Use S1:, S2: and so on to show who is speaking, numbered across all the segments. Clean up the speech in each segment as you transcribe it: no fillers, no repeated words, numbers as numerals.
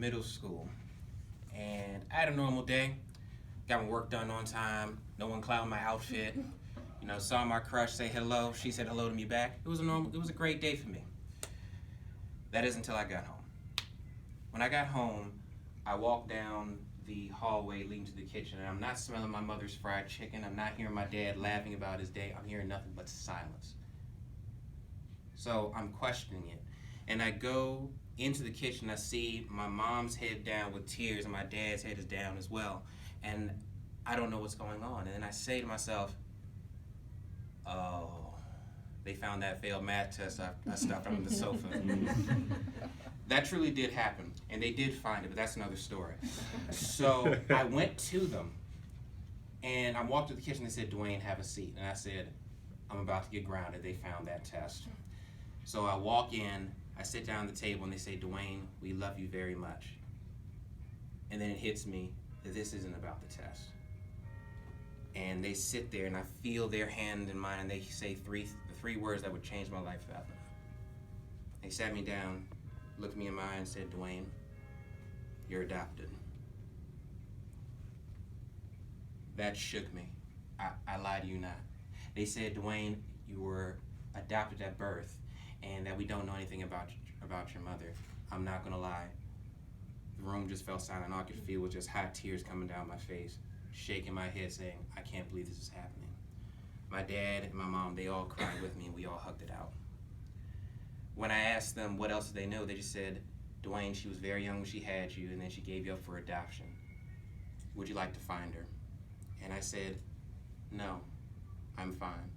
S1: middle school, and I had a normal day. Got my work done on time. No one clouded my outfit. Saw my crush say hello. She said hello to me back. It was a great day for me. That is until I got home. When I got home, I walked down the hallway leading to the kitchen, and I'm not smelling my mother's fried chicken. I'm not hearing my dad laughing about his day. I'm hearing nothing but silence. So I'm questioning it. And I go into the kitchen. I see my mom's head down with tears, and my dad's head is down as well. And I don't know what's going on. And then I say to myself, oh, they found that failed math test I stuffed under the sofa. That truly did happen, and they did find it, but that's another story. So I went to them, and I walked to the kitchen. They said, Dwayne, have a seat. And I said, I'm about to get grounded. They found that test. So I walk in, I sit down at the table, and they say, Dwayne, we love you very much. And then it hits me that this isn't about the test. And they sit there, and I feel their hand in mine, and they say the three words that would change my life forever. They sat me down, looked me in my eye, and said, Dwayne, you're adopted. That shook me. I lie to you not. They said, Dwayne, you were adopted at birth, and that we don't know anything about your mother. I'm not gonna lie. The room just fell silent. All I could feel was just hot tears coming down my face, shaking my head saying, I can't believe this is happening. My dad and my mom, they all cried with me, and we all hugged it out. When I asked them what else did they know, they just said, Dwayne, she was very young when she had you, and then she gave you up for adoption. Would you like to find her? And I said, no, I'm fine.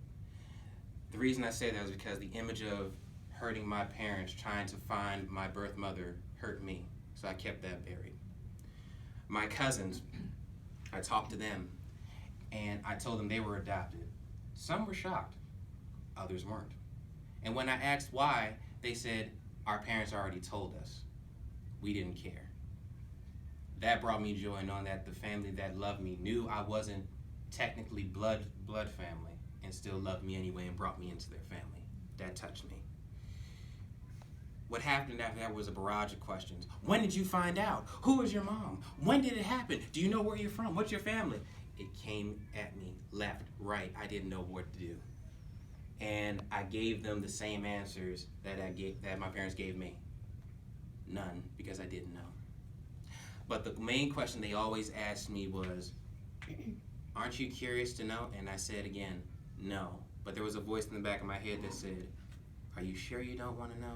S1: The reason I say that is because the image of hurting my parents trying to find my birth mother hurt me, so I kept that buried. My cousins, I talked to them, and I told them they were adopted. Some were shocked, others weren't. And when I asked why, they said, our parents already told us. We didn't care. That brought me joy, knowing that the family that loved me knew I wasn't technically blood family, and still loved me anyway and brought me into their family. That touched me. What happened after that was a barrage of questions. When did you find out? Who is your mom? When did it happen? Do you know where you're from? What's your family? It came at me left, right. I didn't know what to do. And I gave them the same answers that my parents gave me. None, because I didn't know. But the main question they always asked me was, aren't you curious to know? And I said again, no. But there was a voice in the back of my head that said, are you sure you don't want to know?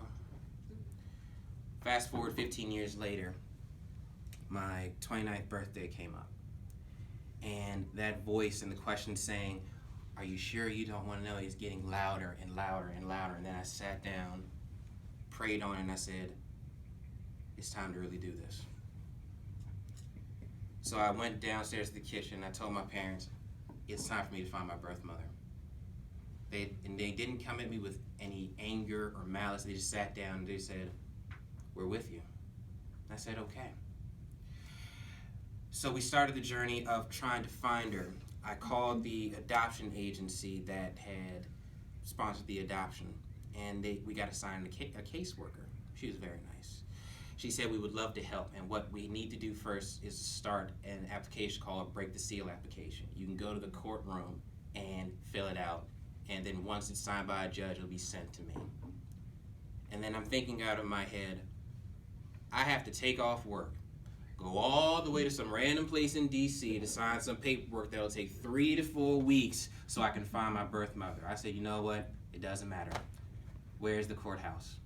S1: Fast forward 15 years later, my 29th birthday came up. And that voice and the question saying, are you sure you don't want to know, is getting louder and louder and louder. And then I sat down, prayed on it, and I said, it's time to really do this. So I went downstairs to the kitchen. I told my parents, it's time for me to find my birth mother. They didn't come at me with any anger or malice. They just sat down and they said, we're with you. I said, okay. So we started the journey of trying to find her. I called the adoption agency that had sponsored the adoption, and we got assigned a caseworker. She was very nice. She said we would love to help, and what we need to do first is start an application called a break the seal application. You can go to the courtroom and fill it out, and then once it's signed by a judge, it'll be sent to me. And then I'm thinking out of my head, I have to take off work, go all the way to some random place in DC to sign some paperwork that'll take 3 to 4 weeks so I can find my birth mother. I said, you know what? It doesn't matter. Where's the courthouse?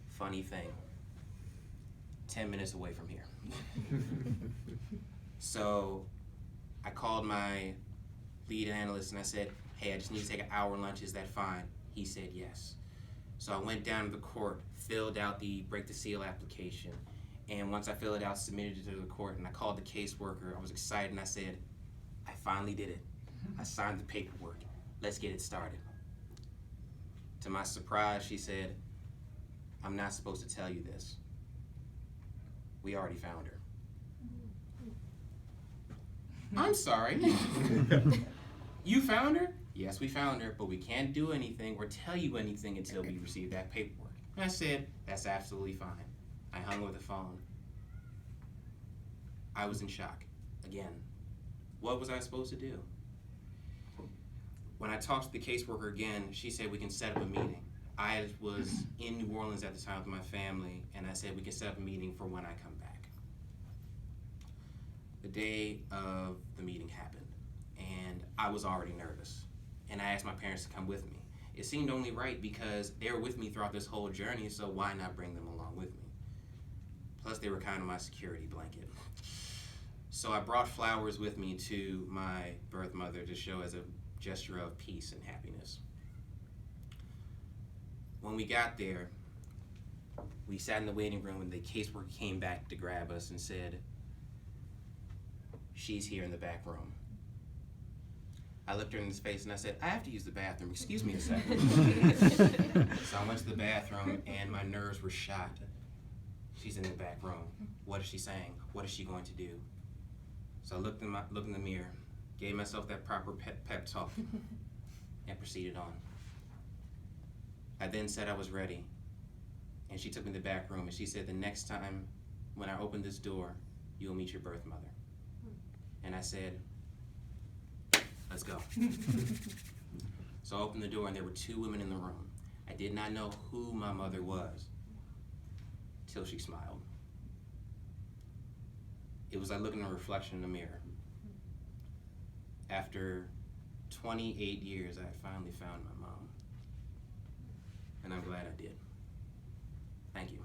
S1: Funny thing, 10 minutes away from here. So I called my lead analyst and I said, hey, I just need to take an hour lunch, is that fine? He said yes. So I went down to the court, filled out the break the seal application, and once I filled it out, submitted it to the court, and I called the caseworker. I was excited and I said, I finally did it. I signed the paperwork. Let's get it started. To my surprise, she said, I'm not supposed to tell you this. We already found her. I'm sorry. You found her? Yes, we found her, but we can't do anything or tell you anything until we receive that paperwork. And I said, that's absolutely fine. I hung up the phone. I was in shock. Again, what was I supposed to do? When I talked to the caseworker again, she said we can set up a meeting. I was in New Orleans at the time with my family, and I said we can set up a meeting for when I come back. The day of the meeting happened, and I was already nervous. And I asked my parents to come with me. It seemed only right because they were with me throughout this whole journey, so why not bring them along with me? Plus, they were kind of my security blanket. So I brought flowers with me to my birth mother to show as a gesture of peace and happiness. When we got there, we sat in the waiting room and the caseworker came back to grab us and said, "She's here in the back room." I looked her in his face and I said, "I have to use the bathroom, excuse me a second." So I went to the bathroom and my nerves were shot. She's in the back room. What is she saying? What is she going to do? So I looked in the mirror, gave myself that proper pep talk, and proceeded on. I then said I was ready, and she took me to the back room, and she said, "The next time when I open this door, you'll meet your birth mother." And I said, "Let's go." So I opened the door, and there were 2 women in the room. I did not know who my mother was till she smiled. It was like looking at a reflection in the mirror. After 28 years, I finally found my mom. And I'm glad I did. Thank you.